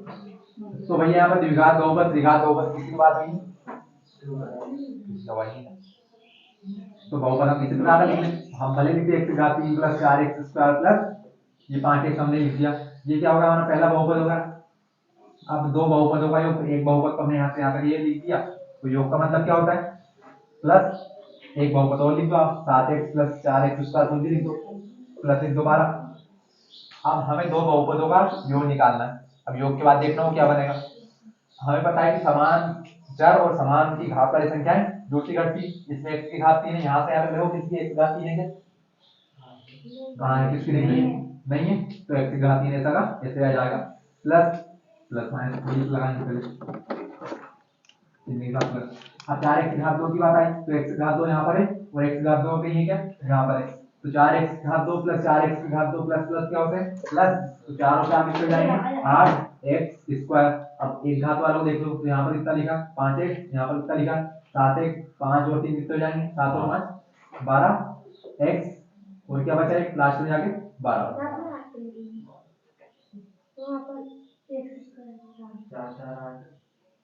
तो भैया यहाँ पर द्विघात बहुपद त्रिघात बहुपद किसकी बात हुई? तो बहुपद हम किसी प्रकार का लिख लें, हम भले लिखते x घात 3 प्लस 4x स्क्वायर प्लस ये 5x हमने लिख दिया। ये क्या होगा? हमारा पहला बहुपद होगा। अब दो बहुपदों का योग, एक बहुपद को हमने यहाँ से यहाँ तक ये लिख दिया, तो योग का मतलब क्या होता है? प्लस एक बहुपद और लिख दो आप, 7x प्लस 4x स्क्वायर कुछ भी लिख दो, प्लस 1 दोबारा। अब हमें दो बहुपदों का योग निकालना है। अब योग के बाद देखना हो क्या बनेगा। हमें पता है कि समान चर और समान की घात वाली संख्याएं दूसरी घटती, इसमें x की घात 3 है, यहाँ से यहाँ तक देखो किसकी x की घात 3 है, कहाँ है? किसकी नहीं है, तो x की घात 3 ऐसा का ऐसे आ जाएगा, प्लस प्लस माइनस लगाएंगे पहले इनके साथ प्लस। अब 4x की घात 2 की बात आई, तो x की घात 2 यहाँ पर है और x की घात 2 पे ये क्या यहाँ पर है, तो 4x की घात 2 प्लस 4x की घात 2 प्लस प्लस क्या होते हैं? प्लस। तो 4 और 4 कितने जाएंगे? 8x square. अब एक घात वालों को देख लो, तो यहाँ पर कितना लिखा? 5x, यहाँ पर कितना लिखा? 7x, 5 और 3 कितने जाएंगे? 7 और 5 12x, और क्या बचा? एक लास्ट में जाके 12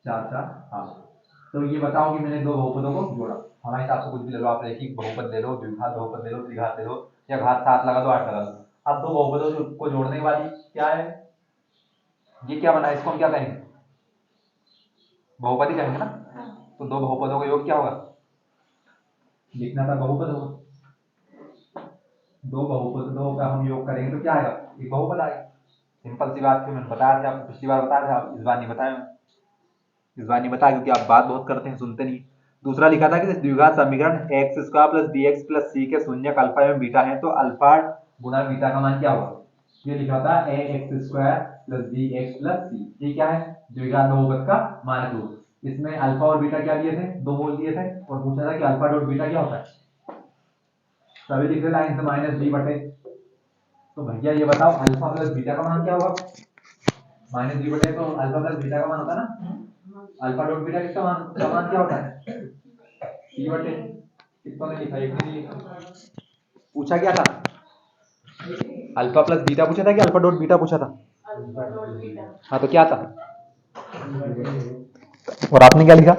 4 4 8। तो ये बताओ कि मैंने दो बहुपदों को जोड़ा। हमारे हिसाब से कुछ भी ले लो, आप रैखिक बहुपद ले लो, द्विघात बहुपद ले लो, त्रिघात ले लो, या घात 7 लगा दो 8 लगा दो। अब दो बहुपदों को जोड़ने के बाद क्या है? ये क्या बना? इसको हम क्या कहेंगे? बहुपद ही कहेंगे ना। तो दो बहुपदों का योग क्या होगा? लिखना था बहुपद होगा। दो बहुपदों का हम योग करेंगे तो क्या आएगा? एक बहुपद आएगा। सिंपल सी बात थी, मैंने बताया था आपको, पिछली बार बताया था, आप इस बार नहीं बताया। इस बार नहीं बताया क्योंकि आप बात बहुत करते हैं, सुनते नहीं। दूसरा लिखा था कि द्विघात समीकरण x square plus bx plus c के शून्यक अल्फा एवं बीटा है, तो अल्फा गुना बीटा का मान क्या होगा? ये लिखा था ax square plus bx plus c। ये क्या है? द्विघात बहुपद का मानक रूप। इसमें अल्फा और बीटा क्या दिए थे? दो बोल दिए थे, और पूछा था कि अल्फा डॉट बीटा क्या होता है। सभी लिख रहे लाइन से माइनस b बटे। तो भैया ये बताओ अल्फा प्लस बीटा का मान क्या होगा? माइनस b बटे, तो अल्फा प्लस बीटा का मान होता है ना। अल्फा डॉट बीटा किसका मान क्या होता है? c बटे। कितना ने लिखा? एक ने लिखा। पूछा क्या था? अल्फा प्लस बीटा पूछा था कि अल्फा डॉट बीटा पूछा था? Alpha dot beta. हाँ, तो क्या था? और आपने क्या लिखा?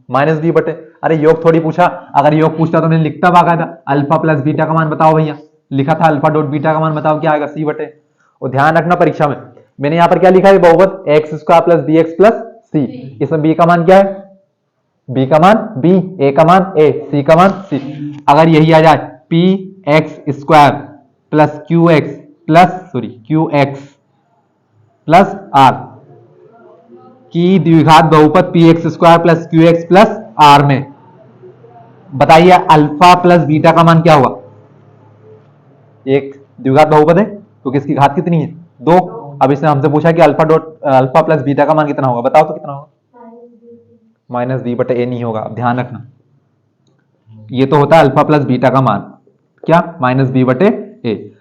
माइनस बी बटे। अरे योग थोड़ी पूछा, अगर योग पूछता तो मैंने लिखता बाकायदा अल्फा प्लस बीटा का मान बताओ भैया। लिखा था अल्फा डॉट बीटा का मान बताओ, क्या आएगा? सी बटे। और ध्यान रखना परीक्षा में मैंने यहाँ पर क्या लिखा है? बहुपद x square plus b x plus c. इसमें बी का मान क्या है? बी का मान बी, ए का मान ए, सी का मान सी। अगर यही आ जाए p x square plus q x plus r की द्विघात बहुपद p x square plus q x plus r में, बताइए अल्फा प्लस बीटा का मान क्या होगा? एक द्विघात बहुपद है तो किसकी घात कितनी है? 2। अब इसने हमसे पूछा कि अल्फा प्लस बीटा का मान कितना होगा, बताओ तो कितना होगा? माइनस बी बटे ए नहीं होगा। अब ध्यान रखना, ये तो होता है अल्फा प्लस बीटा का मान, क्या? माइनस बी बटे ए।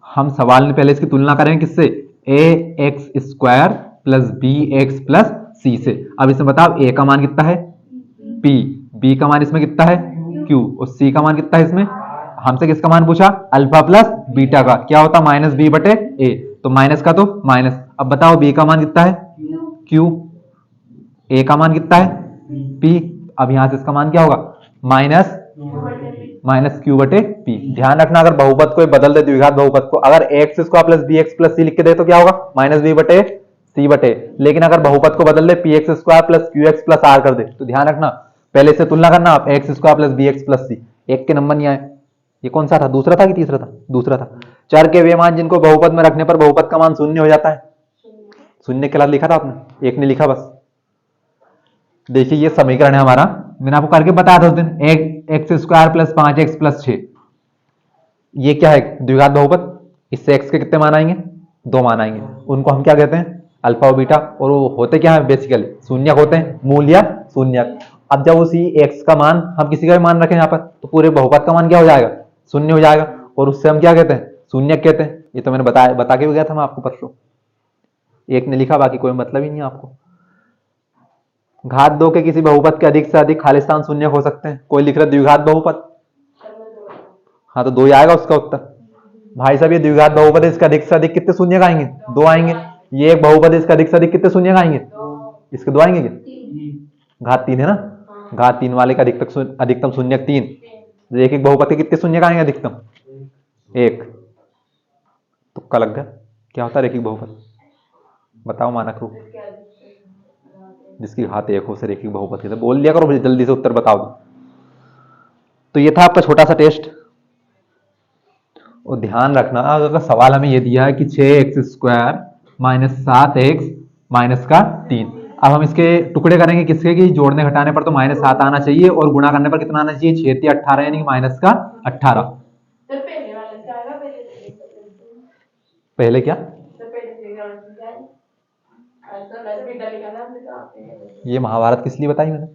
हम सवाल में पहले इसकी तुलना करें किससे? A x square plus b x plus c से। अब इसमें बताओ ए का मान कितना है? पी। बी का मान इसमें कितना है? क्यू। और सी का मान कितना है इसमें? हमसे किसका मान पूछा? अल्फा प्लस बीटा का। क्या होता? माइनस बी बटे ए। तो माइनस का तो माइनस। अब बताओ बी का मान कितना है? क्यू। ए का मान कितना है? पी। अब यहां से इसका मान क्या होगा? माइनस क्यू बटे पी। ध्यान रखना, अगर बहुपद को बदल दे द्विघात बहुपद को, अगर x square plus b x plus c लिख के दे तो क्या होगा? माइनस बी बटे सी बटे। लेकिन अगर बहुपद को बदल दे p x square plus q x plus r कर दे, तो ध्यान रखना पहले से तुलना करना आप, x square plus b x plus c. एक के नंबर नहीं आए। ये कौन सा था? दूसरा था कि तीसरा था? दूसरा था। चर के वे मान जिनको बहुपद में रखने पर बहुपद का मान शून्य हो जाता है। शून्य के बाद लिखा था आपने, एक ने लिखा बस। देखिए ये समीकरण है हमारा, मैंने आपको करके बताया था उस दिन, x square plus 5x plus 6। ये क्या है? द्विघात बहुपद। इससे x के कितने मान आएंगे? 2 मान आएंगे। उनको हम क्या कहते हैं? अल्फा और बीटा। और वो होते क्या है? बेसिकली शून्यक होते हैं, मूल या शून्यक। अब जब उसी x का मान हम किसी का भी मान रखें यहाँ पर, तो पूरे बहुपद का मान क्या हो जाएगा? शून्य हो जाएगा। और उससे हम क्या कहते हैं? शून्यक कहते हैं। ये तो मैंने बता के भी गया था मैं आपको परसों। एक ने लिखा, बाकी कोई मतलब ही नहीं आपको। घात 2 के किसी बहुपद के अधिक से अधिक खालिस्तान शून्य हो सकते हैं। कोई लिख रहा है द्विघात बहुपद, हाँ तो 2 ही आएगा उसका उत्तर। भाई साहब ये द्विघात बहुपद है, इसका अधिक से अधिक कितने शून्य आएंगे? 2 आएंगे। ये एक बहुपद, इसका अधिक से अधिक कितने शून्य आएंगे? इसके दो आएंगे क्या? घात 3 है ना, घात 3 वाले का अधिकतम शून्य 3। एक एक बहुपद के कितने शून्य आएंगे अधिकतम? 1। तुक्का लग गया, क्या होता है रेखिक बहुपद? बताओ मानक रूप। जिसकी घात 1 हो उसे रेखिक बहुपद कहते हैं। बोल दिया करो जल्दी से, उत्तर बताओ। तो ये था आपका छोटा सा टेस्ट। और ध्यान रखना, अगर सवाल हमें ये दिया है कि 6x² माइनस 7x माइनस का 3, अब हम इसके टुकड़े करेंगे किसके? कि जोड़ने घटाने पर तो -7 आना चाहिए और गुणा करने पर कितना आना चाहिए? 6 18 यानी कि माइनस का 18। पहले क्या? ये महाभारत किस लिए बताई मैंने?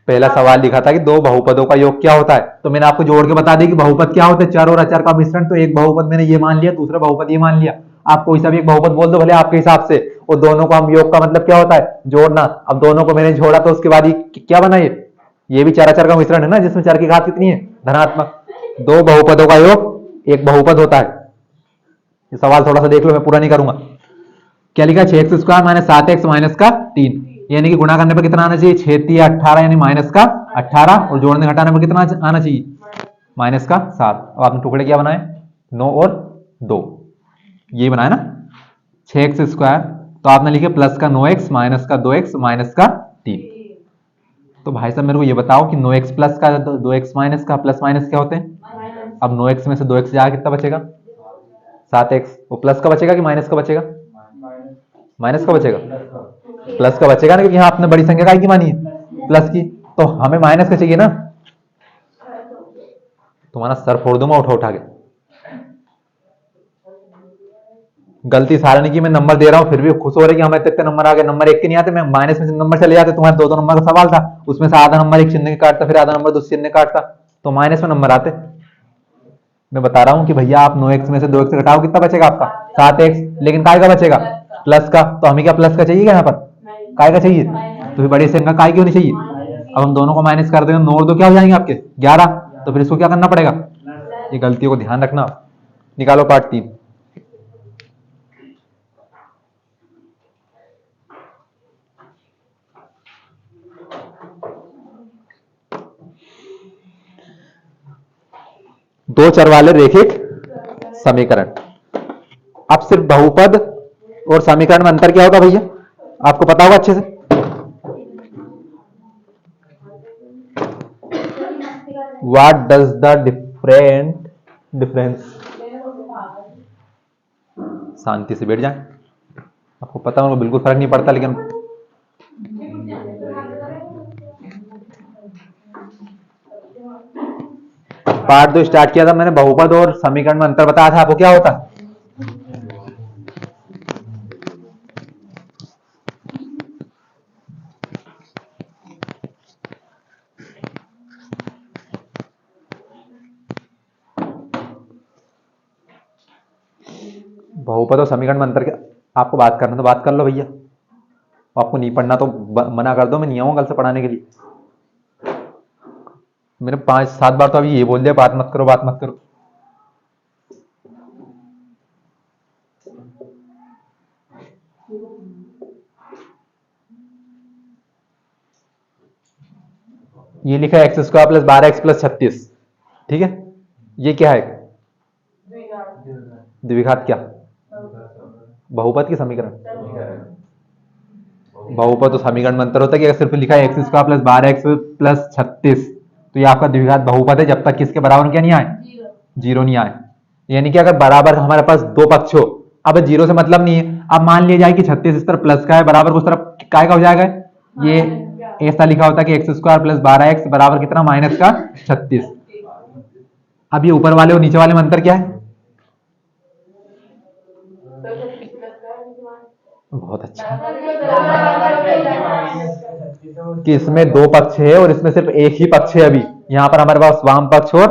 पहला सवाल लिखा था कि दो बहुपदों का योग क्या होता है, तो मैंने आपको जोड़ के बता दी कि बहुपद क्या होता है? चर और अचर का मिश्रण। तो एक बहुपद मैंने ये मान लिया, दूसरा बहुपद ये मान लिया। आप कोई सा भी एक बहुपद बोल दो भले आपके हिसाब से, और दोनों को हम योग का मतलब क्या होता है? जोड़ना। अब दोनों को मैंने जोड़ा तो उसके बाद क्या बना? ये भी चर अचर का मिश्रण है ना, जिसमें चर की घात कितनी है? धनात्मक। दो बहुपदों का योग एक बहुपद होता है। ये सवाल थोड़ा सा देख लो, मैं पूरा नहीं करूंगा। क्या लिखा? 6x² माइनस 7x माइनस का 3, यानी कि गुणा करने पर कितना आना चाहिए? 6 3 18 यानी माइनस का 18, और जोड़ने घटाने पर कितना आना चाहिए? माइनस का 7। अब आपने टुकड़े क्या बनाए? 9 और 2, ये बनाया ना 6x²। तो आपने लिखे प्लस का 9x माइनस का 2x माइनस का 3। तो भाई साहब मेरे को ये बताओ कि 9x प्लस का 2x माइनस का प्लस माइनस क्या होते हैं? अब 9x में से 2x जाएगा कितना बचेगा? 7x। वो प्लस का बचेगा कि माइनस का बचेगा? माइनस का बचेगा, प्लस का बचेगा ना, क्योंकि यहाँ आपने बड़ी संख्या की मानी है, प्लस की। तो हमें माइनस का चाहिए ना। तुम्हारा सर फोड़ दूंगा उठा उठा के। गलती सारणी की मैं नंबर दे रहा हूँ, फिर भी खुश हो रहे कि हमें इतने नंबर आ गए। नंबर 1 के नहीं आते, मैं माइनस में से नंबर चले जाते। तुम्हारे 2 नंबर का सवाल था, उसमें से आधा नंबर एक चिन्ह के काटता, फिर आधा नंबर दूसरे चिन्ह काटता, तो माइनस में नंबर आते। मैं बता रहा हूँ कि भैया आप 9x में से 2x घटाओ, कितना बचेगा आपका? 7x। लेकिन काय का बचेगा? प्लस का। तो हमें क्या प्लस का चाहिए? यहाँ पर काय का चाहिए? तो फिर बड़ी संख्या काय क्यों नहीं चाहिए? अब हम दोनों को माइनस कर देंगे, 9 और 2 क्या हो जाएंगे आपके? 11। तो फिर इसको क्या करना पड़ेगा? ये गलतियों को ध्यान रखना। निकालो पार्ट 3। दो चर वाले रेखिक समीकरण। अब सिर्फ बहुपद और समीकरण में अंतर क्या होगा भैया? आपको पता होगा अच्छे से। What does the difference? शांति से बैठ जाए, आपको पता होगा बिल्कुल फर्क नहीं पड़ता, लेकिन पार्ट 2 स्टार्ट किया था मैंने, बहुपद और समीकरण में अंतर बताया था आपको। क्या होता? बहुपद और समीकरण में अंतर क्या? आपको बात करना तो बात कर लो भैया, आपको नहीं पढ़ना तो मना कर दो, मैं नहीं आऊंगा कल से पढ़ाने के लिए। मैंने 5-7 बार तो अभी ये बोल दिया, बात मत करो, बात मत करो। ये लिखा है x² प्लस 12x प्लस 36, ठीक है। ये क्या है? द्विघात। क्या? बहुपद की समीकरण। बहुपद तो समीकरण में अंतर होता है कि अगर सिर्फ लिखा है x² प्लस 12x प्लस 36, तो ये आपका द्विघात बहुपद है जब तक किसके बराबर क्या नहीं आए? 0 नहीं आए। यानी कि अगर बराबर हमारे पास दो पक्ष हो, अब 0 से मतलब नहीं है। अब मान लिया जाए कि 36 इस तरफ प्लस का है, बराबर उस तरफ काय का हो जाएगा? ये ऐसा लिखा होता है कि x² प्लस 12x बराबर कितना? माइनस का 36। अब ये ऊपर वाले और नीचे वाले में अंतर क्या है? बहुत अच्छा, कि इसमें दो पक्ष है और इसमें सिर्फ एक ही पक्ष है। अभी यहाँ पर हमारे पास वाम पक्ष और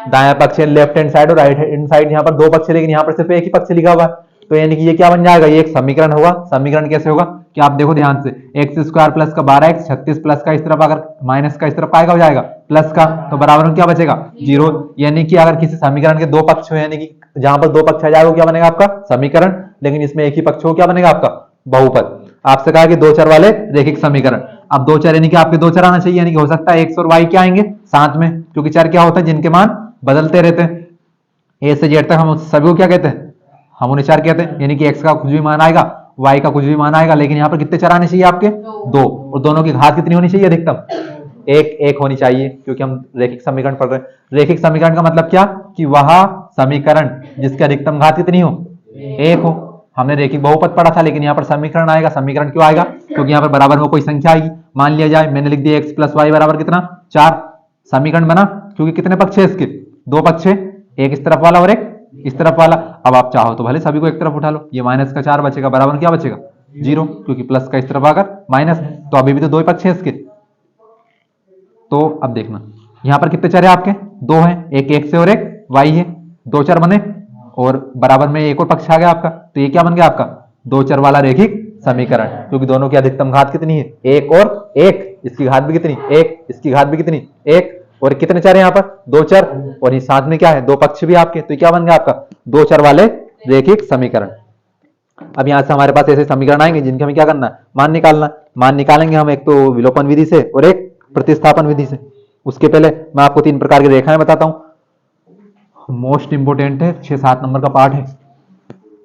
दाया पक्ष है, लेफ्ट हैंड साइड और राइट हैंड साइड। यहाँ पर दो पक्ष है, लेकिन यहाँ पर सिर्फ एक ही पक्ष लिखा हुआ है। तो यानी कि ये क्या बन जाएगा? ये एक समीकरण होगा। समीकरण कैसे होगा? कि आप देखो ध्यान से, एक्स स्क्वायर प्लस का 12x 36 प्लस का इस तरफ अगर माइनस का इस तरफ आएगा हो जाएगा प्लस का, तो बराबर में क्या बचेगा 0। यानी कि अगर किसी समीकरण के दो पक्ष हो, यानी कि जहां पर दो पक्ष आ जाएगा क्या बनेगा आपका समीकरण, लेकिन इसमें एक ही पक्ष हो क्या बनेगा आपका बहुपद। आपसे कहा कि दो चर वाले रैखिक समीकरण। अब दो चर यानी कि आपके दो चर आना चाहिए, यानी कि हो सकता है एक्स और वाई क्या आएंगे साथ में, क्योंकि चर क्या होता है जिनके मान बदलते रहते हैं। ए से जेड तक हम सभी को क्या कहते हैं, हम उन्हें चर कहते हैं, यानी कि एक्स का कुछ भी मान आएगा वाई का कुछ भी मान आएगा, लेकिन यहाँ पर कितने चर आने चाहिए आपके दो, और दोनों की घात कितनी होनी चाहिए अधिकतम एक होनी चाहिए, क्योंकि हम रैखिक समीकरण पढ़ रहे हैं। रैखिक समीकरण का मतलब क्या कि वह समीकरण जिसकी अधिकतम घात कितनी हो एक हो। हमने रैखिक बहुपद पढ़ा था, लेकिन यहाँ पर समीकरण आएगा। समीकरण क्यों आएगा, क्योंकि यहाँ पर बराबर में कोई संख्या आएगी। मान लिया जाए मैंने लिख दिया एक्स प्लस वाई बराबर कितना 4, समीकरण बना, क्योंकि कितने पक्ष है इसके दो पक्ष है, एक इस तरफ वाला और एक इस तरफ वाला। अब आप चाहो तो भले सभी को एक तरफ उठा लो, ये माइनस का 4 बचेगा बराबर क्या बचेगा 0, क्योंकि प्लस का इस तरफ आकर माइनस, तो अभी भी तो दो ही पक्ष है इसके। तो अब देखना यहाँ पर कितने चर है आपके दो हैं, एक एक्स है और एक वाई है, दो चर बने और बराबर में एक और पक्ष आ गया आपका, तो ये क्या बन गया आपका दो चर वाला रैखिक समीकरण, क्योंकि दोनों की अधिकतम घात कितनी है एक, और एक इसकी घात भी कितनी एक, इसकी घात भी कितनी एक, और कितने चर है यहाँ पर दो चर, और ये साथ में क्या है दो पक्ष भी आपके, तो क्या बन गया आपका दो चर वाले रैखिक समीकरण। अब यहाँ से हमारे पास ऐसे समीकरण आएंगे जिनके हमें क्या करना है मान निकालना। मान निकालेंगे हम एक तो विलोपन विधि से और एक प्रतिस्थापन विधि से। उसके पहले मैं आपको 3 प्रकार की रेखाएं बताता हूं, मोस्ट इंपोर्टेंट है, 6-7 नंबर का पार्ट है।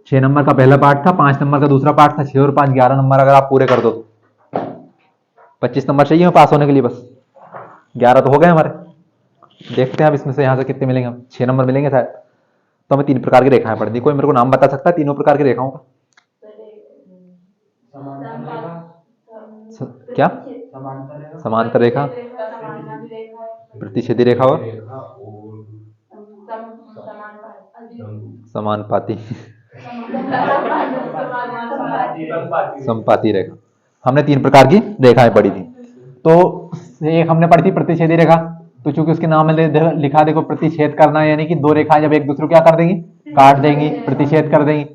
6 नंबर का पहला पार्ट था, 5 नंबर का दूसरा पार्ट था, 6 और 5 11 नंबर अगर आप पूरे कर दो तो 25 नंबर चाहिए पास होने के लिए, बस 11 तो हो गए हमारे। देखते हैं अब इसमें से यहाँ से कितने मिलेंगे, हम 6 नंबर मिलेंगे शायद। तो हमें 3 प्रकार की रेखाएं पढ़नी, कोई मेरे को नाम बता सकता है तीनों प्रकार की रेखाओं का क्या? समांतर रेखा, प्रतिच्छेदी रेखा और समानुपाती समपाती रेखा। हमने 3 प्रकार की रेखाएं पढ़ी थी। तो एक हमने पढ़ी थी प्रतिच्छेदी रेखा, तो चूंकि उसके नाम में लिखा देखो प्रतिच्छेद करना है, यानी कि दो रेखाएं जब एक दूसरे को क्या कर देंगी काट देंगी, प्रतिच्छेद कर देंगी।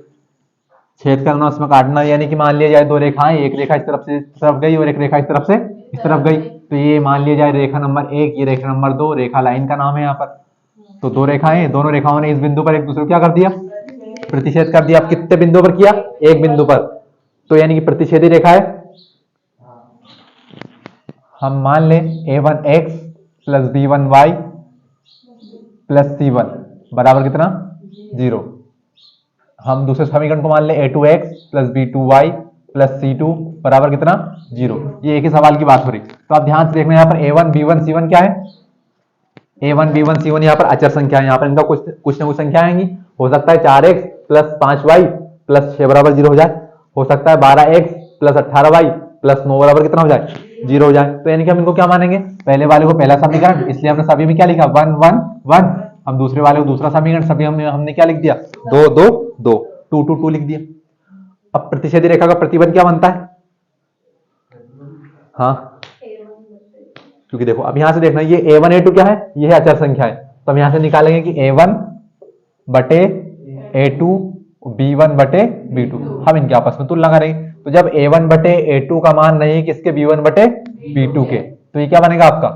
छेद करना उसमें काटना, यानी कि मान लिया जाए दो रेखाएं, एक रेखा इस तरफ से इस तरफ गई और एक रेखा इस तरफ से इस तरफ गई, तो ये मान लिया जाए रेखा नंबर 1, ये रेखा नंबर 2, रेखा लाइन का नाम है यहाँ पर। तो दो रेखाएं, दोनों रेखाओं ने इस बिंदु पर एक दूसरे को क्या कर दिया प्रतिच्छेद कर दिया। अब कितने बिंदु पर किया एक बिंदु पर, तो यानी कि प्रतिच्छेदी रेखा है। हम मान लें a1x plus b1y plus c1 बराबर कितना 0। हम दूसरे समीकरण को मान लें a2x plus b2y plus c2 बराबर कितना 0। ये एक ही सवाल की बात हो रही। तो आप ध्यान से देखना यहाँ पर a1 b1 c1 क्या है, a1 b1 c1 यहाँ पर अचर संख्या है, यहाँ पर इनका कुछ ना कुछ संख्या आएंगी। हो सकता है 4x प्लस 5y प्लस 6 बराबर 0 हो जाए, हो सकता है 12x प्लस 18y प्लस 9 बराबर कितना हो जाए 0 हो जाए। तो यानी कि हम इनको क्या मानेंगे, पहले वाले को पहला समीकरण, इसलिए हमने सभी में क्या लिखा 1 1 1। हम दूसरे वाले को दूसरा समीकरण, सभी हमने क्या लिख दिया 2 2 2 2 2 2 लिख दिया। अब प्रतिच्छेदी रेखा का प्रतिबंध क्या बनता है, हाँ क्योंकि देखो अब यहां से देखना ये a1 a2 क्या है, ये है अचर संख्या है, तो हम यहां से निकालेंगे कि a1 बटे a2 b1 बटे b2, हम इनके आपस में तुलना करेंगे। तो जब a1 बटे a2 का मान नहीं है किसके b1 बटे b2 के, तो ये क्या बनेगा आपका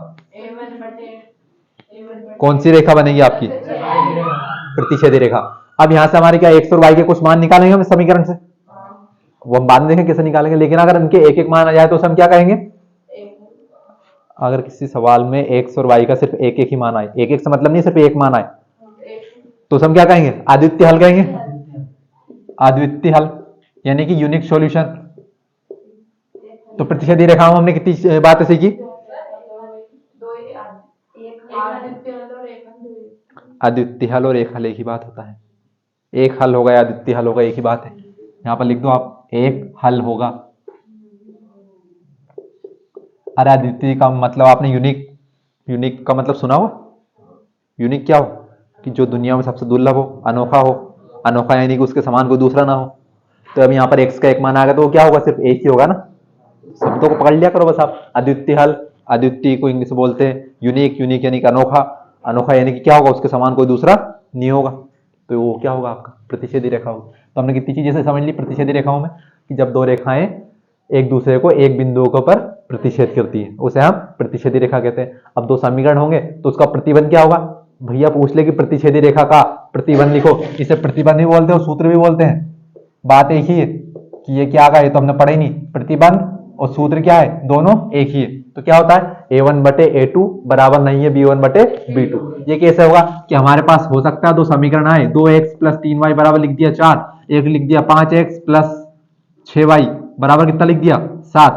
कौन सी रेखा बनेगी आपकी प्रतिच्छेदी रेखा। अब यहां से हमारे क्या x और y के कुछ मान निकालेंगे हम इस समीकरण से, वो हम बाद में देखेंगे कैसे निकालेंगे, लेकिन अगर इनके एक एक मान आ जाए तो उसे हम क्या कहेंगे, अगर किसी सवाल में x और y का सिर्फ एक एक ही मान आए, एक एक से मतलब नहीं सिर्फ एक मान आए, तो उसे हम क्या कहेंगे अद्वितीय हल कहेंगे, अद्वितीय हल यानी कि यूनिक सॉल्यूशन। तो प्रतिच्छेदी रेखाओं में हमने कितनी बातें सीखी, अद्वितीय हल और एक हल एक ही बात होता है, एक हल होगा या अद्वितीय हल होगा एक ही बात है। यहां पर लिख दो आप एक हल होगा। अरे अद्वितीय का मतलब आपने यूनिक, यूनिक का मतलब सुना हो, यूनिक क्या हो कि जो दुनिया में सबसे दुर्लभ हो, अनोखा हो, अनोखा यानी कि उसके समान कोई दूसरा ना हो। तो अब यहाँ पर x का एक मान आ गया तो वो क्या होगा सिर्फ एक ही होगा ना, शब्दों को पकड़ लिया करो बस आप। अद्वितीय हल, अद्वितीय को इंग्लिश बोलते हैं यूनिक, यूनिक यानी कि अनोखा, अनोखा यानी कि क्या होगा उसके समान कोई दूसरा नहीं होगा, तो वो क्या होगा आपका प्रतिच्छेदी रेखा होगा। तो हमने कितनी चीजें से समझ ली प्रतिच्छेदी रेखाओं में कि जब दो रेखाएं एक दूसरे को एक बिंदु के ऊपर प्रतिच्छेद करती है, उसे हम प्रतिच्छेदी रेखा कहते हैं। अब दो समीकरण होंगे तो उसका प्रतिबंध क्या होगा, भैया पूछ ले कि प्रतिच्छेदी रेखा का प्रतिबंध लिखो, इसे प्रतिबंध भी बोलते हैं और सूत्र भी बोलते हैं। बात एक ही है कि ये क्या आएगा, ये तो हमने पढ़ा ही नहीं। प्रतिबंध और सूत्र क्या है, दोनों एक ही है। तो क्या होता है a1 बटे a2 बराबर नहीं है b1 बटे b2। ये कैसे होगा कि हमारे पास हो सकता है दो समीकरण आए, 2x प्लस 3y बराबर लिख दिया 4, एक लिख दिया 5x प्लस 6y बराबर कितना लिख दिया 7।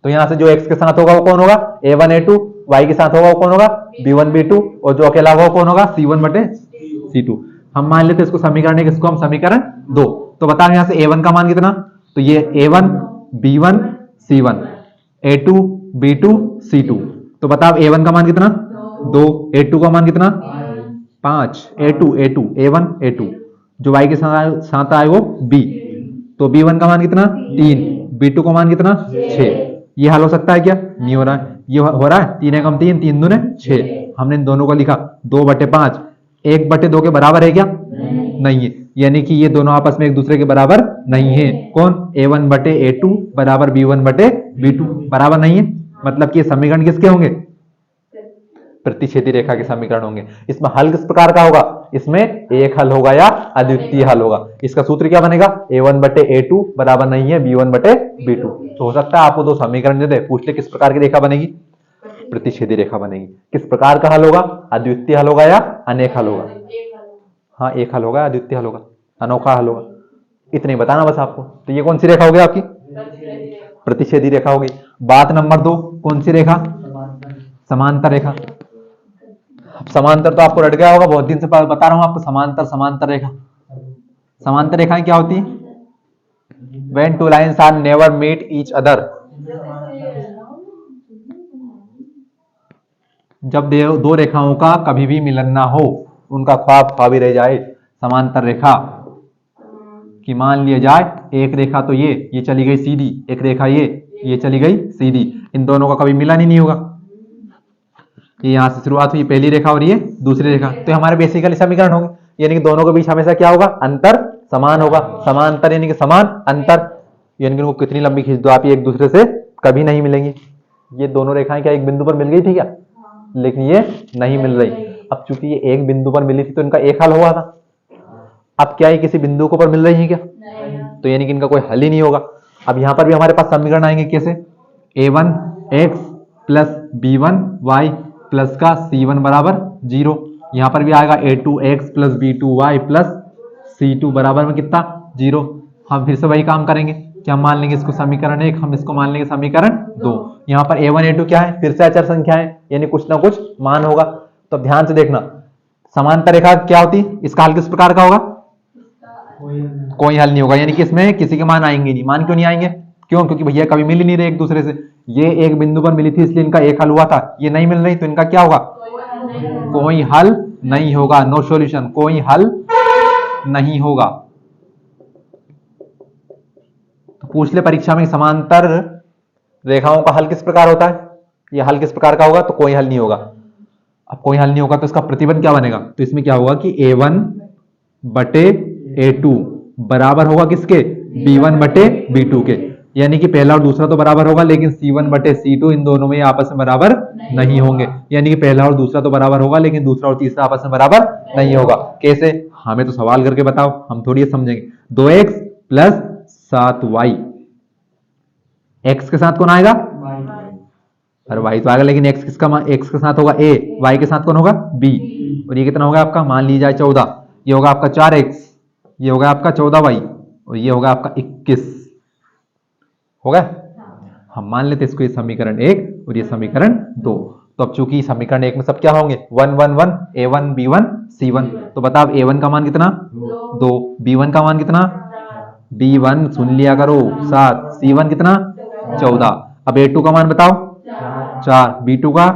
तो यहां से जो x के साथ होगा वो कौन होगा, a1 a2, y के साथ होगा वो कौन होगा b1 b2, और जो अकेला होगा वो कौन होगा c1 बटे c2। हम मान लेते हैं इसको समीकरण एक, इसको हम समीकरण 2। तो बताओ यहां से a1 का मान कितना, तो ये a1 b1 c1, a2 b2 c2। तो बताओ a1 का मान कितना 2, a2 का मान कितना 5, a2 a1 a2, जो y के साथ आए वो b। तो b1 का मान कितना 3, b2 का मान कितना 6। ये हल हो सकता है क्या, नहीं हो रहा है। ये हो रहा है 3 एकम 3, 3 दूने 6। हमने इन दोनों को लिखा 2 बटे 5, 1 बटे 2 के बराबर है क्या, नहीं है। यानी कि ये दोनों आपस में एक दूसरे के बराबर नहीं है। कौन, a1 बटे a2 बराबर b1 बटे b2 बराबर नहीं है। मतलब कि ये समीकरण किसके होंगे, प्रतिच्छेदी रेखा के समीकरण होंगे। इसमें हल किस प्रकार का होगा, इसमें एक हल होगा या अद्वितीय हल होगा। इसका सूत्र क्या बनेगा, a1 बटे a2 बराबर नहीं है b1 बटे b2। तो हो सकता है आपको दो समीकरण दे दे, पूछ ले किस प्रकार की रेखा बनेगी, प्रतिच्छेदी रेखा बनेगी। किस प्रकार का हल होगा, अद्वितीय हल होगा या अनेक हल होगा। हाँ एक हल होगा, अद्वितीय हल होगा, अनोखा हल होगा। इतने बताना बस आपको। तो ये कौन सी रेखा होगी आपकी, प्रतिच्छेदी रेखा होगी। बात नंबर 2, कौन सी रेखा, समांतर रेखा। समांतर तो आपको रट गया होगा, बहुत दिन से बता रहा हूं आपको। समांतर रेखा, समांतर रेखाएं क्या होती है, when two lines are never meet each other, जब दो रेखाओं का कभी भी मिलन ना हो, उनका ख्वाब ख्वाब ही रह जाए। समांतर रेखा कि मान लिया जाए एक रेखा तो ये चली गई सीधी, एक रेखा ये चली गई सीधी, इन दोनों का कभी मिलन ही नहीं होगा। ये यहां से शुरुआत हुई पहली रेखा और ये दूसरी रेखा, तो हमारे बेसिकली समीकरण होंगे। यानी कि दोनों के बीच हमेशा क्या होगा, अंतर समान होगा। समांतर यानी कि समान, अंतर यानी कि उनको कितनी लंबी खींच दो आप, ये एक दूसरे से कभी नहीं मिलेंगी। ये दोनों रेखाएं क्या एक बिंदु पर मिल गई थी क्या, लेकिन ये नहीं मिल रही। अब चूंकि ये एक बिंदु पर मिली थी तो इनका एक हल हुआ था। अब क्या ये किसी बिंदु के ऊपर मिल रही है क्या, तो यानी कि इनका कोई हल ही नहीं होगा। अब यहां पर भी हमारे पास समीकरण आएंगे कैसे, a1 x plus b1 y plus का c1 बराबर 0। यहां पर भी आएगा a2 x plus b2 y plus c2 बराबर में कितना 0। हम फिर से वही काम करेंगे कि हम मान लेंगे इसको समीकरण 1, हम इसको मान लेंगे समीकरण 2। यहाँ पर a1 a2 क्या है, फिर से अचर संख्या है, यानी कुछ ना कुछ मान होगा। तो ध्यान से देखना, समांतर रेखा क्या होती, इसका हल किस प्रकार का होगा, कोई हल नहीं होगा। यानी कि इसमें किसी के मान आएंगे नहीं। मान क्यों नहीं आएंगे, क्यों, क्योंकि भैया कभी मिल ही नहीं रहे एक दूसरे से। ये एक बिंदु पर मिली थी इसलिए इनका एक हल हुआ था, ये नहीं मिल रही तो इनका क्या होगा, कोई हल नहीं होगा। नो सॉल्यूशन, कोई हल नहीं होगा। तो पूछ ले परीक्षा में समांतर रेखाओं का हल किस प्रकार होता है, ये हल किस प्रकार का होगा, तो कोई हल नहीं होगा। अब कोई हल नहीं होगा तो इसका प्रतिबंध क्या बनेगा, तो इसमें क्या होगा कि a1 बटे a2 बराबर होगा किसके, b1 बटे b2 के। यानी कि पहला और दूसरा तो बराबर होगा, लेकिन c1 बटे c2 इन दोनों में आपस में बराबर नहीं होंगे। यानी कि पहला और दूसरा तो बराबर होगा, लेकिन दूसरा और तीसरा आपस में बराबर नहीं होगा। कैसे, हमें तो सवाल करके बताओ, हम थोड़ी समझेंगे। 2x प्लस 7y, x के साथ कौन आएगा, अरे y तो आएगा, लेकिन x किसका, x के साथ होगा a, y के साथ कौन होगा b। और ये कितना होगा आपका, मान लीजिए 14, ये होगा आपका 4x, ये होगा आपका 14y, और ये होगा आपका 21। होगा, हम मान लेते इसको ये समीकरण 1 और ये समीकरण 2। तो अब चूंकि समीकरण 1 में सब क्या होंगे 1 1 1, a1 b1 c1। तो बताओ a1 का मान कितना 2, b1 का मान कितना, b1 सुन लिया करो 7, c1 कितना 14। अब a2 का मान बताओ 4, b2 का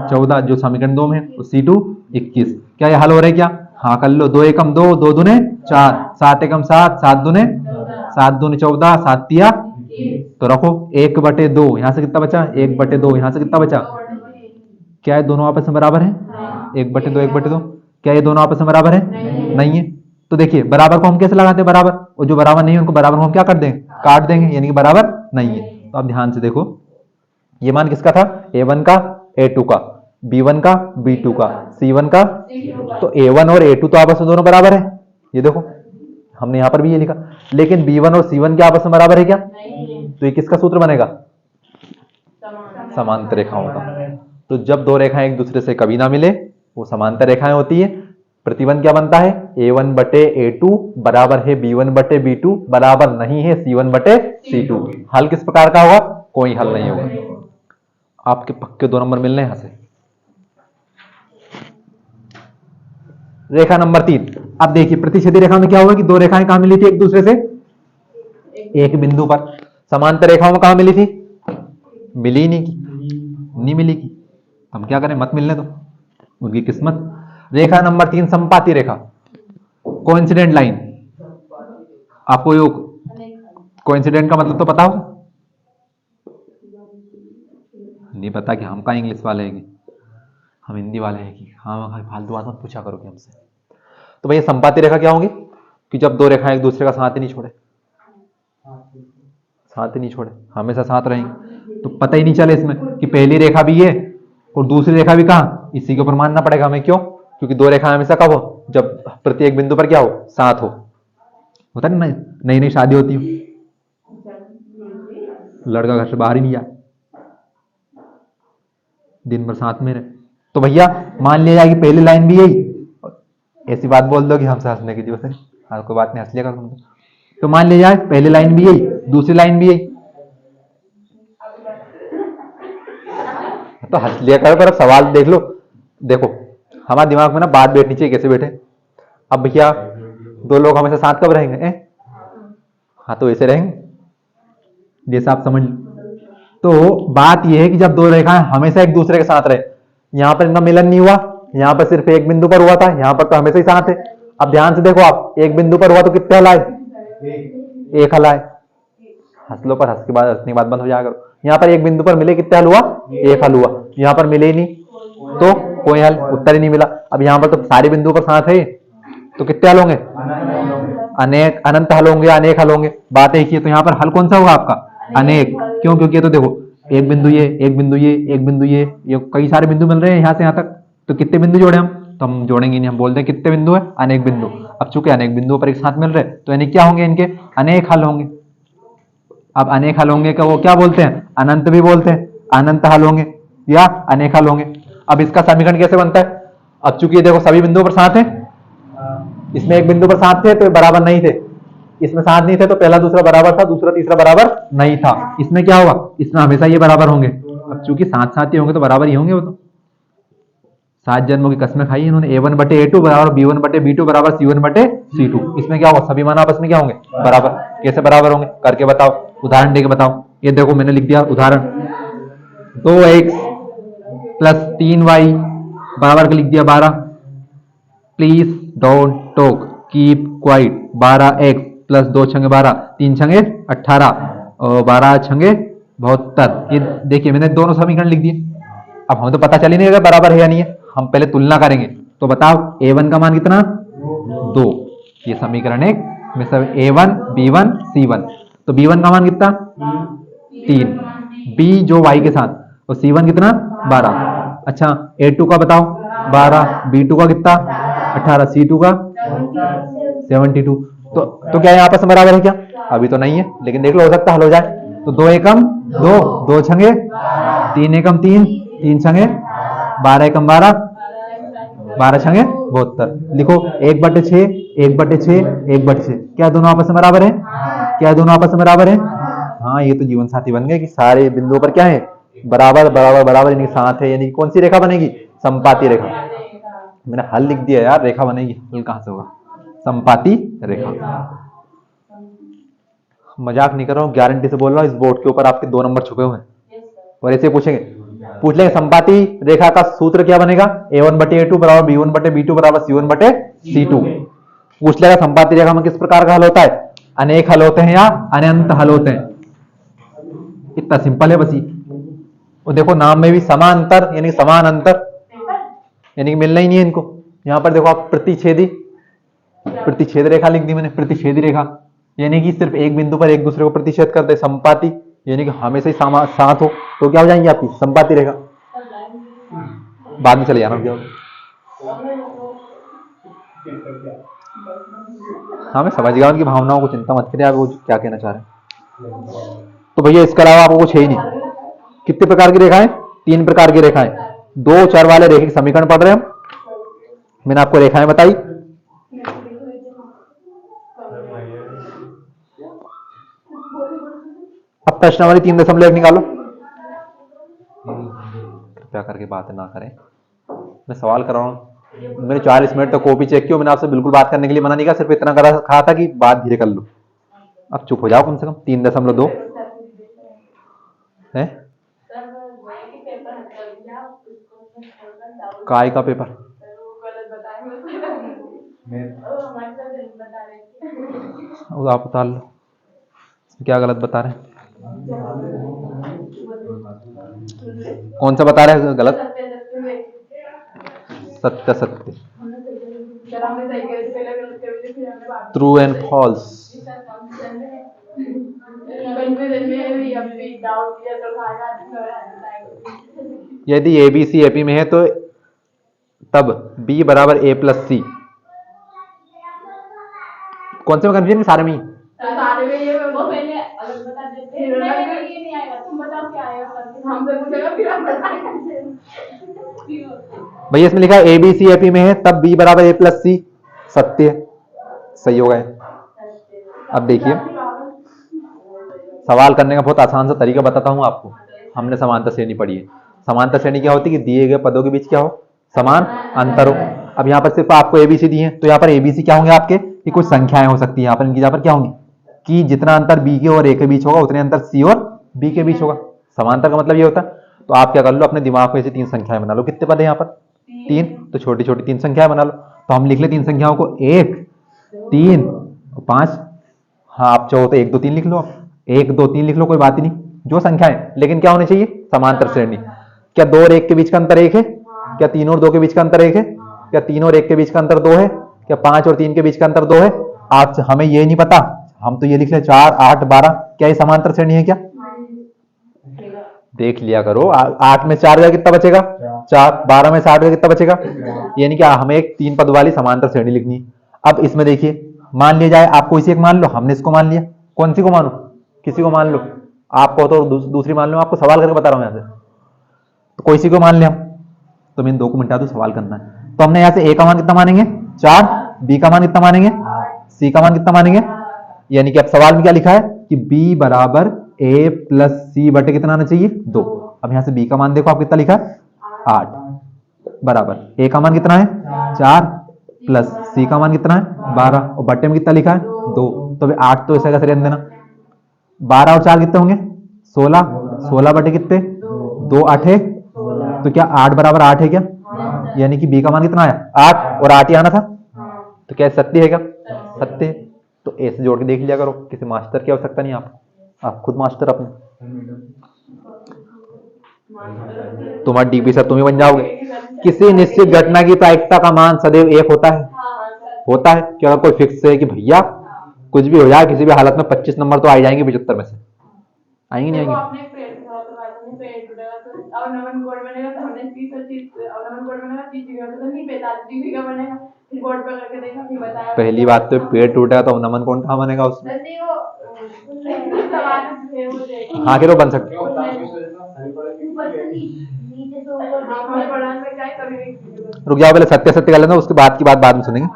14, जो समीकरण 2 में है, तो c2 21। क्या ये हल हो रहा है क्या, हाँ कर लो। 2 एकम 2, 2 दूने 4, 7 एकम 7, 7 दूने 7 दूने 14, 7 तिया, तो रखो 1 बटे 2, यहां से कितना बचा 1 बटे 2, यहां से कितना बचा, क्या ये दोनों आपस में बराबर है 1 बटे 2 1 बटे 2, क्या ये दोनों आपस में बराबर है, नहीं है। तो देखिए बराबर को हम कैसे लगाते हैं, बराबर, और जो बराबर नहीं है उनको बराबर को हम क्या कर देंगे, काट देंगे, यानी कि बराबर नहीं है। तो अब ध्यान से देखो, ये मान किसका था, A1 का, A2 का, B1 का, B2 का, C1 का। तो A1 और A2 तो आपस में दोनों बराबर है, ये देखो हमने यहां पर भी ये लिखा, लेकिन B1 और C1 के आपस में बराबर है क्या, तो ये किसका सूत्र बनेगा, समांतर रेखाओं का। तो जब दो रेखाएं एक दूसरे से कभी ना मिले वो समांतर रेखाएं होती है। प्रतिबंध क्या बनता है, A1 बटे A2 बराबर है B1 बटे B2 बराबर नहीं है C1 बटे C2। हल किस प्रकार का होगा, कोई हल नहीं होगा, आपके पक्के 2 नंबर मिलने यहां से। रेखा नंबर 3, अब देखिए प्रतिच्छेदी रेखा में क्या होगा कि दो रेखाएं कहां मिली थी एक दूसरे से, एक बिंदु पर। समांतर रेखाओं में कहां मिली थी, मिली नहीं की, नहीं मिली की, हम क्या करें, मत मिलने दो, उनकी किस्मत। रेखा नंबर 3 संपाती रेखा, कोइंसिडेंट लाइन। आपको यो कोइंसिडेंट का मतलब तो पता हो, नहीं पता कि हम का इंग्लिश वाले हैं कि हम हिंदी वाले हैं कि, हाँ फालतू बात मत पूछा करो कि हमसे। तो भैया संपाती रेखा क्या होंगी कि जब दो रेखाएं एक दूसरे का साथ ही नहीं छोड़े, साथ ही नहीं छोड़े, हमेशा साथ रहेंगे, तो पता ही नहीं चले इसमें कि पहली रेखा भी है और दूसरी रेखा भी कहां, इसी के ऊपर मानना पड़ेगा हमें। क्यों, क्योंकि दो रेखाएं हमेशा कब हो, जब प्रत्येक बिंदु पर क्या हो, साथ हो। होता है ना, नई नई शादी होती हो, लड़का घर से बाहर ही नहीं जाए, दिन भर साथ में रहे। तो भैया मान लिया जाए कि पहली लाइन भी यही, ऐसी बात बोल दो कि हमसे हंसने की दिवस है, हाँ कोई बात नहीं, हंस लिया कर तुम तो मान लिया जाए पहली लाइन भी यही, दूसरी लाइन भी यही, तो हंस लिया कर, पर अब सवाल देख लो। देखो हमारे दिमाग में ना बात बैठनी चाहिए, कैसे बैठे। अब भैया दो लोग हमेशा साथ कब रहेंगे, हाँ तो ऐसे रहेंगे जैसे आप समझ। तो बात यह है कि जब दो रेखाएं हमेशा एक दूसरे के साथ रहे, यहां पर इनका मिलन नहीं हुआ, यहां पर सिर्फ एक बिंदु पर हुआ था, यहां पर तो हमेशा ही साथ है। अब ध्यान से देखो, आप एक बिंदु पर हुआ तो कितने हल आए, एक हल आए। हंस लो, पर हंस के बाद हंसने के बाद बंद हो जाएगा। यहाँ पर एक बिंदु पर मिले कितने हल हुआ, एक हल हुआ, यहाँ पर मिले ही नहीं तो कोई हल, उत्तर ही नहीं मिला। अब यहाँ पर तो सारे बिंदु पर साथ है, तो कितने हल होंगे, अनेक, अनंत हल होंगे, अनेक हल होंगे, बात एक ही है। तो यहाँ पर हल कौन सा होगा आपका, अनेक। क्यों, क्योंकि ये तो देखो एक बिंदु ये, एक बिंदु ये, एक बिंदु ये कई सारे बिंदु मिल रहे हैं यहाँ से यहाँ तक, तो कितने बिंदु जोड़े हम, तो हम जोड़ेंगे नहीं, हम बोलते हैं कितने बिंदु है, अनेक बिंदु। अब चूंकि अनेक बिंदुओं पर एक साथ मिल रहे तो यानी क्या होंगे, इनके अनेक हल होंगे। अब अनेक हल होंगे का वो क्या बोलते हैं, अनंत भी बोलते हैं, अनंत हल होंगे या अनेक हल होंगे। अब इसका समीकरण कैसे बनता है, अब चूंकि ये देखो सभी बिंदुओं पर साथ है, इसमें एक बिंदु पर साथ थे तो बराबर नहीं थे, इसमें साथ नहीं थे तो पहला दूसरा बराबर था, दूसरा तीसरा बराबर नहीं था। इसमें क्या होगा, इसमें हमेशा ये बराबर होंगे। अब चूंकि साथ साथ ही होंगे तो बराबर ही होंगे वो तो, 7 जन्मों की कसमें खाई इन्होंने। A1 बटे A2 बराबर B1 बटे B2 बराबर C1 बटे C2। इसमें क्या होगा, सभी मान आपस में क्या होंगे, बराबर। कैसे बराबर होंगे, करके बताओ, उदाहरण देके बताओ। ये देखो मैंने लिख दिया उदाहरण, 2x प्लस 3y बराबर का लिख दिया 12। Please don't talk, keep quiet. 12x plus 2 छंगे 12, 3 छंगे 18 और 12 छंगे 72। ये देखिए मैंने दोनों समीकरण लिख दिए। अब हमें तो पता चल ही नहीं अगर बराबर है या नहीं है, हम पहले तुलना करेंगे। तो बताओ A1 का मान कितना, 2। ये समीकरण एक में सब A1 B1 C1, तो B1 का मान कितना, 3, B जो Y के साथ, और C1 कितना 12। अच्छा A2 का बताओ 12, B2 का कितना 18, C2 का 72। तो क्या यहाँ आपस में बराबर है क्या, अभी तो नहीं है, लेकिन देख लो हो सकता हल हो जाए। तो 2 एकम 2, 2 छंगे 3 एकम 3, 3 छंगे 12 एकम 12, 12 छंगे 72। लिखो 1/6, 1/6, 1/6। क्या दोनों आपस में बराबर है, क्या दोनों आपस में बराबर है, हाँ ये तो जीवन साथी बन गए कि सारे बिंदुओं पर क्या है, बराबर बराबर बराबर, यानी साथ है, यानी कौन सी रेखा बनेगी, संपाती रेखा। मैंने हल लिख दिया यार, रेखा बनेगी, हल कहां से होगा, संपाती रेखा। मजाक नहीं कर रहा हूँ, गारंटी से बोल रहा हूँ, इस बोर्ड के ऊपर आपके 2 नंबर छुपे हुए हैं। और ऐसे पूछेंगे, पूछ लेंगे संपाती रेखा का सूत्र क्या बनेगा, A1 बटे A2 बराबर B1 बटे B2 बराबर C1 बटे C2। पूछ लेगा संपाती रेखा में किस प्रकार का हल होता है, अनेक हल होते हैं या अनंत हल होते हैं। इतना सिंपल है बस ये। और देखो नाम में भी समांतर यानी समान अंतर, यानी कि मिलना ही नहीं है इनको। यहां पर देखो आप प्रतिच्छेदी, प्रतिच्छेद रेखा लिख दी मैंने, प्रतिच्छेदी रेखा यानी कि सिर्फ एक बिंदु पर एक दूसरे को प्रतिच्छेद करते, संपाती यानी कि हमेशा ही साथ हो, तो क्या हो जाएंगी आपकी संपाती रेखा। बाद में चले जाना क्या। हाँ मैं समझ गया उनकी भावनाओं को, चिंता मत करिए, आप वो क्या कहना चाह रहे हैं। तो भैया इसके अलावा आपको कुछ है ही नहीं। कितने प्रकार की रेखाएं, 3 प्रकार की रेखाएं, 2 चर वाले रेखिक समीकरण पढ़ रहे हैं हम। मैंने आपको रेखाएं बताई। अब प्रश्नावली 3.1 निकालो। कृपया करके बातें ना करें, मैं सवाल कर रहा हूँ। मैंने 40 मिनट तक कॉपी चेक की, मैंने आपसे बिल्कुल बात करने के लिए मना नहीं किया, सिर्फ इतना कहा था कि बात धीरे कर लो। अब चुप हो जाओ कम से कम। 3.2 है काय का पेपर, वो आप बता लो क्या गलत बता रहे हैं। कौन सा बता रहे हैं गलत? सत्य सत्य, ट्रू एंड फॉल्स। यदि ए बी सी एपी में है तो तब B बराबर A प्लस सी। कौन से में कंफ्यूजन है? सारे में सारे में ये वो पहले अलग बता देते हैं, ये नहीं आएगा, तुम बताओ क्या आएगा, हमसे पूछेगा फिर हम बताएंगे। भैया इसमें लिखा है ABCAP में है तब B बराबर A प्लस सी, सत्य सही होगा। अब देखिए सवाल करने का बहुत आसान सा तरीका बताता हूं आपको। हमने समांतर श्रेणी पढ़ी है। समांतर श्रेणी क्या होती है कि दिए गए पदों के बीच क्या हो, समान अंतर हो। अब यहाँ पर सिर्फ आपको ABC दी है, तो यहाँ पर ABC क्या होंगे आपके, ये कुछ संख्याएं हो सकती है। यहाँ पर क्या होंगी कि जितना अंतर B के और A के बीच होगा उतने अंतर C और B के बीच होगा। समांतर का मतलब ये होता है। तो आप क्या कर लो, अपने दिमाग में ऐसी 3 संख्याएं बना लो। कितने पद है यहाँ पर? 3। तो छोटी छोटी 3 संख्याएं बना लो। तो हम लिख ले 3 संख्याओं को, 1 3 और 5। हाँ आप चाहो तो 1 2 3 लिख लो, आप 1 2 3 लिख लो, कोई बात ही नहीं, जो संख्याएं, लेकिन क्या होनी चाहिए, समांतर श्रेणी। क्या 2 और 1 के बीच का अंतर 1 है? क्या 3 और 2 के बीच का अंतर 1 है? क्या 3 और 1 के बीच का अंतर 2 है? क्या 5 और 3 के बीच का अंतर 2 है? आप हमें ये नहीं पता, हम तो ये लिख ले 4 8 12। क्या ये समांतर श्रेणी है क्या? देख लिया करो। 8 में 4 गया कितना बचेगा? 4। 12 में 60 गया कितना बचेगा? यानी कि हमें एक 3 पद वाली समांतर श्रेणी लिखनी है। अब इसमें देखिए, मान लिया जाए आपको इसे एक मान लो, हमने इसको मान लिया। कौन सी को मानो? किसी को मान लो, आपको तो दूसरी मान लो। आपको सवाल करके बता रहा हूं यहाँ से, तो कोई सी को मान लिया हम। तो मैंने 2 को मिटा दो, सवाल करना है। तो हमने यहाँ से A का मान कितना मानेंगे? 4। B का मान कितना मानेंगे? C का मान कितना मानेंगे? यानी कि अब सवाल में क्या लिखा है कि B बराबर A प्लस सी बटे कितना आना चाहिए? 2। अब यहाँ से B का मान देखो आप कितना लिखा है? 8 बराबर A का मान कितना है? 4 प्लस C का मान कितना है? 12 और बटे में कितना लिखा है? 2। तो अभी 8 तो ऐसा कैसे रहने देना। 12 और 4 कितने होंगे? 16। 16 बटे कितने? 2 8 है। तो क्या 8 बराबर 8 है क्या? यानी कि B का मान कितना आया? 8 और 8 ही आना था। तो क्या सत्य है क्या? सत्य है। तो ए से जोड़ के देख लिया करो, किसी मास्टर की आवश्यकता नहीं आप खुद मास्टर अपने। तुम्हारा डीपी सर तुम ही बन जाओगे। किसी निश्चित घटना की प्रायिकता का मान सदैव 1 होता है। होता है क्या? कोई फिक्स है कि भैया कुछ भी हो जाए, किसी भी हालत में 25 नंबर तो आ जाएंगे 75 में से? आएंगे नहीं आएंगे? पहली बात तो पेड़ टूटेगा तो नमन कौन कहाँ बनेगा उसमें? हाँ कि बन सकते। रुक जाओ, पहले सत्य सत्य कर लेना, उसके बाद की बात बाद में सुनेंगे।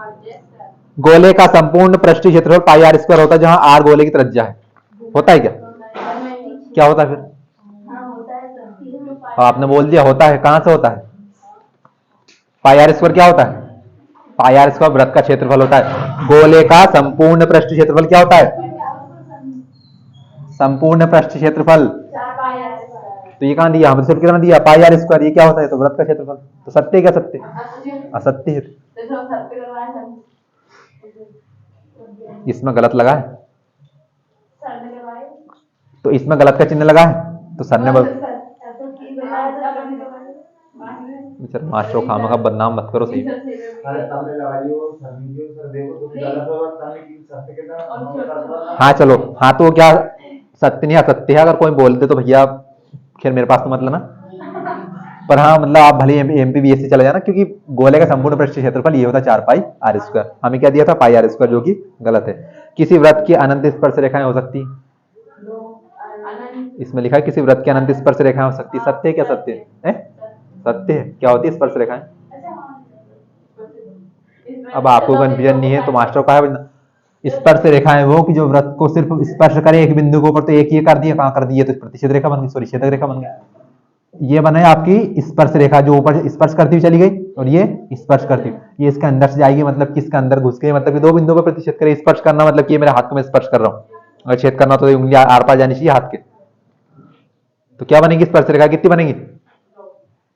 गोले का संपूर्ण पृष्ठीय क्षेत्रफल पाई आर स्क्वायर होता है, जहां आर गोले की त्रिज्या है। होता है क्या? क्या होता है फिर? आपने बोल दिया होता है, कहां से होता है? पाई आर स्क्वायर क्या होता है? पाई आर स्क्वायर वृत्त का क्षेत्रफल होता है। गोले का संपूर्ण पृष्ठीय क्षेत्रफल क्या होता है? संपूर्ण पृष्ठीय क्षेत्रफल। तो ये कहां दिया? हमने सिर्फ कितना दिया? पाई आर स्क्वायर। ये क्या होता है? तो वृत्त का क्षेत्रफल। तो सत्य क्या? सत्य असत्य है। इसमें गलत लगा है, तो इसमें गलत का चिन्ह लगा है, तो सर ने बेचारे मास्टर को खामा का बदनाम मत करो, सही। हाँ चलो, हाँ तो क्या सत्य नहीं असत्य है, अगर कोई बोलते तो भैया खैर मेरे पास तो मत लेना, पर हाँ मतलब आप भले एमपीवीएस से चले जाना, क्योंकि गोले का संपूर्ण पृष्ठीय क्षेत्रफल ये होता है 4 पाई आर स्क्वायर। हमें क्या दिया था, पाई आर स्क्वायर, जो कि गलत है। किसी वृत्त की अनंत स्पर्श रेखाएं हो सकती, इसमें लिखा है किसी वृत्त की अनंत स्पर्श रेखाएं हो सकती, सत्य है क्या, सत्य है? सत्य है। क्या होती है स्पर्श रेखाएं? अब आपको कंफ्यूजन नहीं है तो मास्टर को है, स्पर्श रेखाएं वो कि जो वृत्त को सिर्फ स्पर्श करे एक बिंदु के ऊपर, तो एक ये कर दिया, कहां कर दिया, तो प्रतिच्छेद रेखा बन गई, सॉरी छेदक रेखा बन गई। ये बने आपकी स्पर्श रेखा, जो ऊपर स्पर्श करती हुई चली गई, और ये स्पर्श करती हुई, ये इसके अंदर से जाएगी, मतलब कि इसके अंदर घुस गई, मतलब कि 2 बिंदुओं पर प्रतिच्छेद करे। स्पर्श करना मतलब कि ये मेरे हाथ को मैं स्पर्श कर रहा हूं, अगर छेद करना तो उंगली आर पार जानी चाहिए हाथ के। तो क्या बनेगी स्पर्श रेखा, कितनी बनेगी?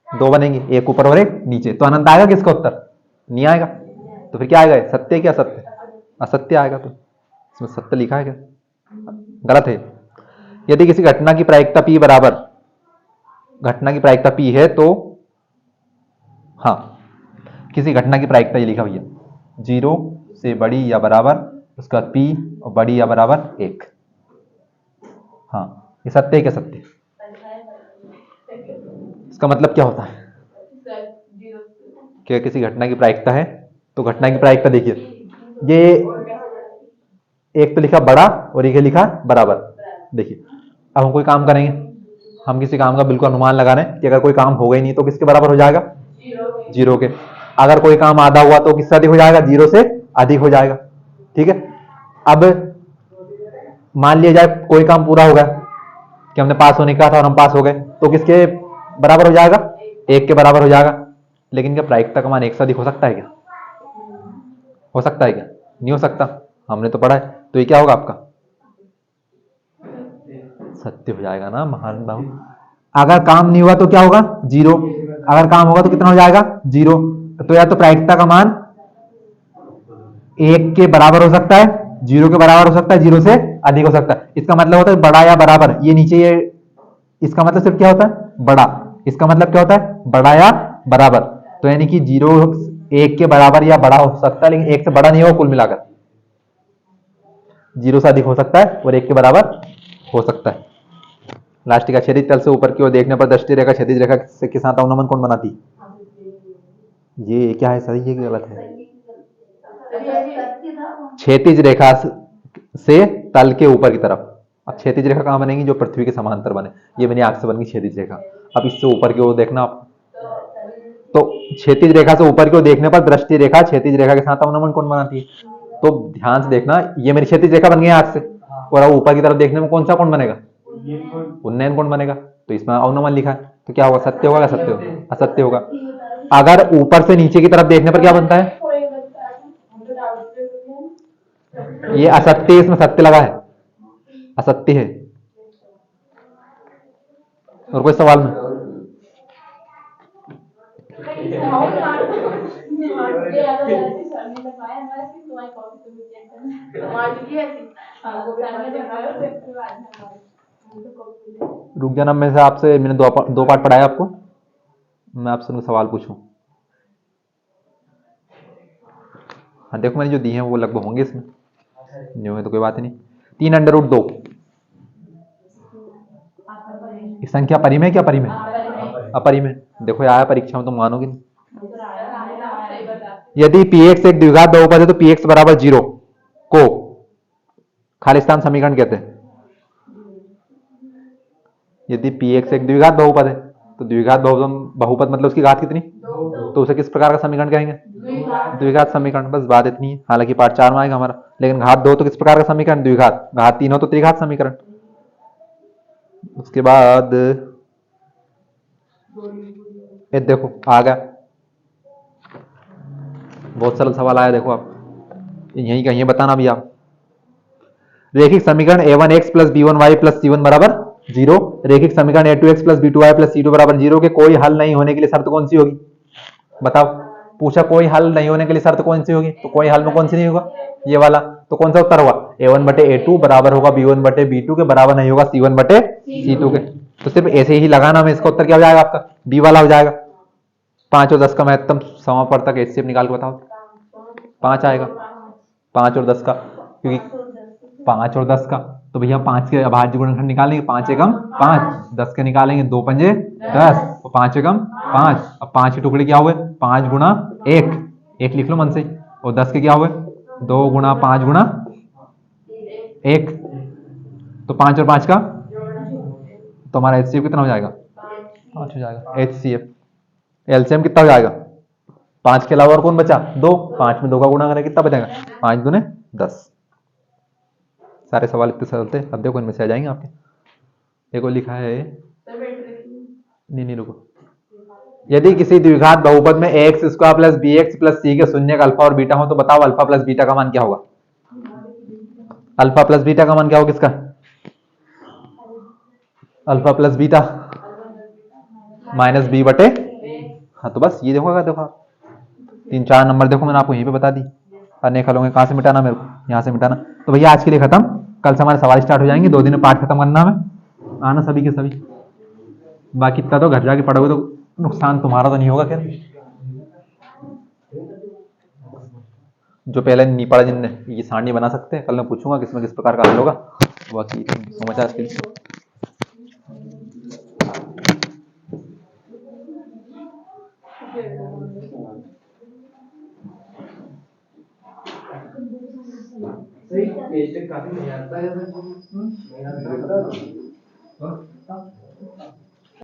2 बनेंगी, एक ऊपर और एक नीचे। तो अनंत आएगा किसका उत्तर? नहीं आएगा। तो फिर क्या आएगा, सत्य क्या असत्य? असत्य आएगा। तो इसमें सत्य लिखा है क्या? गलत है। यदि किसी घटना की प्रायिकता P बराबर, घटना की प्रायिकता P है तो, हाँ किसी घटना की प्रायिकता ये लिखा भैया 0 से बड़ी या बराबर, उसका P और बड़ी या बराबर 1, हाँ ये सत्य है क्या, सत्य? इसका मतलब क्या होता है कि किसी घटना की प्रायिकता है, तो घटना की प्रायिकता देखिए, ये एक तो लिखा बड़ा और एक लिखा बराबर। देखिए अब हम कोई काम करेंगे, हम किसी काम का बिल्कुल अनुमान लगा रहे हैं कि अगर कोई काम होगा ही नहीं तो किसके बराबर हो जाएगा, 0 के। अगर कोई काम आधा हुआ तो किससे अधिक हो जाएगा, 0 से अधिक हो जाएगा। ठीक है, अब मान लिया जाए कोई काम पूरा हो गया कि हमने पास होने का था और हम पास हो गए, तो किसके बराबर हो जाएगा, 1 के बराबर हो जाएगा। लेकिन क्या प्रायिकता का मान 1 से अधिक हो सकता है क्या? हो सकता है क्या? नहीं हो सकता, हमने तो पढ़ा है। तो ये क्या होगा आपका, सत्य हो जाएगा ना महान बाबू। अगर काम नहीं हुआ तो क्या होगा, 0। अगर काम होगा तो कितना हो जाएगा, 0। तो या तो प्रायिकता का मान 1 के बराबर हो सकता है, 0 के बराबर हो सकता है, 0 से अधिक हो सकता है। इसका मतलब होता है बड़ा या बराबर, ये नीचे ये, इसका मतलब सिर्फ क्या होता है, बड़ा। इसका मतलब क्या होता है, बड़ा या बराबर। तो यानी कि 0 1 के बराबर या बड़ा हो सकता है, लेकिन 1 से बड़ा नहीं होगा। कुल मिलाकर 0 से अधिक हो सकता है और 1 के बराबर हो सकता है। लास्ट का क्षैतिज तल से ऊपर की ओर देखने पर दृष्टि रेखा क्षैतिज रेखा के साथ अवनमन कौन बनाती? ये क्या है, सही है कि गलत है? क्षैतिज रेखा से तल के ऊपर की तरफ। अब क्षैतिज रेखा कहां बनेगी, जो पृथ्वी के समांतर बने। ये मेरी आंख से बन गई क्षैतिज रेखा। अब इससे ऊपर की ओर देखना आप, तो क्षैतिज रेखा से ऊपर की ओर देखने पर दृष्टि रेखा क्षैतिज रेखा के साथ अवनमन कौन बनाती है? तो ध्यान से देखना, ये मेरी क्षैतिज रेखा बन गई आंख से, और अब ऊपर की तरफ देखने में कौन सा कोण बनेगा, उन्नयन कोण बनेगा। तो इसमें अवनमन लिखा है, तो क्या होगा, सत्य होगा या सत्य होगा, असत्य होगा। अगर ऊपर से नीचे की तरफ देखने पर क्या बनता है, ये असत्य, इसमें सत्य लगा है, असत्य है। और कोई सवाल में? रुक जाना, में से आपसे मैंने 2 पार्ट पढ़ाया आपको, मैं आपसे सवाल पूछूं। हाँ देखो मैंने जो दी हैं वो लगभग होंगे इसमें, नहीं होंगे तो कोई बात ही नहीं। 3√2 संख्या परिमेय है क्या, परिमेय अपरिमेय? देखो आया परीक्षा में तो मानोगे नहीं। यदि px एक द्विघात बहुपद है तो px बराबर 0 को खालिस्तान समीकरण कहते हैं। यदि px एक द्विघात बहुपद है तो द्विघात बहुपद मतलब उसकी घात कितनी, तो उसे किस प्रकार का समीकरण कहेंगे, द्विघात समीकरण। बस बात इतनी है, हालांकि पार्ट 4 में आएगा हमारा। लेकिन घात 2 तो किस प्रकार का समीकरण, द्विघात। घात 3 हो तो त्रिघात समीकरण। उसके बाद ये देखो आ गया, बहुत सरल सवाल आया। देखो आप यही कहीं बताना भी आप, रेखिक समीकरण a1x plus b1y plus c1 बराबर 0, रेखिक समीकरण a2x plus b2y plus c2 बराबर 0 के कोई हल नहीं होने के लिए शर्त कौन सी होगी, बताओ। पूछा कोई हल नहीं होने के लिए शर्त कौन सी होगी, तो कोई हल में कौन सी नहीं होगा, ये वाला। तो कौन सा उत्तर होगा, a1/a2 बराबर होगा b1/b2 के, बराबर नहीं होगा c1/c2 के। तो सिर्फ ऐसे ही लगाना में इसका उत्तर क्या हो जाएगा आपका, बी वाला हो जाएगा। 5 और 10 का महत्तम समापवर्तक एचसीएफ निकाल के बताओ। 5 आएगा, 5 और 10 का, क्योंकि 5 और 10 का तो भैया 5 के अभाज्य गुणनखंड निकालेंगे, 5 एकम 5, 10 के निकालेंगे 2 पंजे 10 और 5 एकम 5। अब 5 के टुकड़े क्या हुए, 5 गुणा 1, 1 लिख लो मन से, और 10 के क्या हुए 2 गुणा 5 गुणा 1, तो 5 और 5 का तो हमारा एचसीएफ कितना हो जाएगा, 5 हो जाएगा। एचसीएफ एलसीएम कितना हो जाएगा, 5 के अलावा और कौन बचा, 2, 5 में 2 का गुणा करें कितना बचेगा, 5 दूने 10। सारे सवाल इतने सरल थे, अब देखो इनमें से आ जाएंगे आपके। देखो लिखा है, नहीं रुको, यदि किसी द्विघात बहुपद में ax square plus b x plus c के शून्य अल्फा और बीटा हो तो बताओ अल्फा प्लस बीटा का मान क्या होगा। अल्फा प्लस बीटा का मान क्या होगा, किसका, alpha plus beta minus b बटे, हाँ तो बस ये देखो, देखो 3-4 नंबर देखो मैंने आपको यहीं पे बता दी। अन्य खलों में कहाँ से मिटाना, मेरे को यहाँ से मिटाना। तो भैया आज के लिए खत्म, कल से हमारे सवाल स्टार्ट हो जाएंगे, 2 दिन में पाठ खत्म करना है, आना सभी के सभी। बाकी इतना तो घर जाके पढ़ोगे तो नुकसान तुम्हारा तो नहीं होगा। खैर जो पहले नहीं पढ़ा जिनने ये सारणी बना सकते हैं, कल मैं पूछूंगा किसमें किस प्रकार का हल होगा। बाकी समाचार के लिए काफी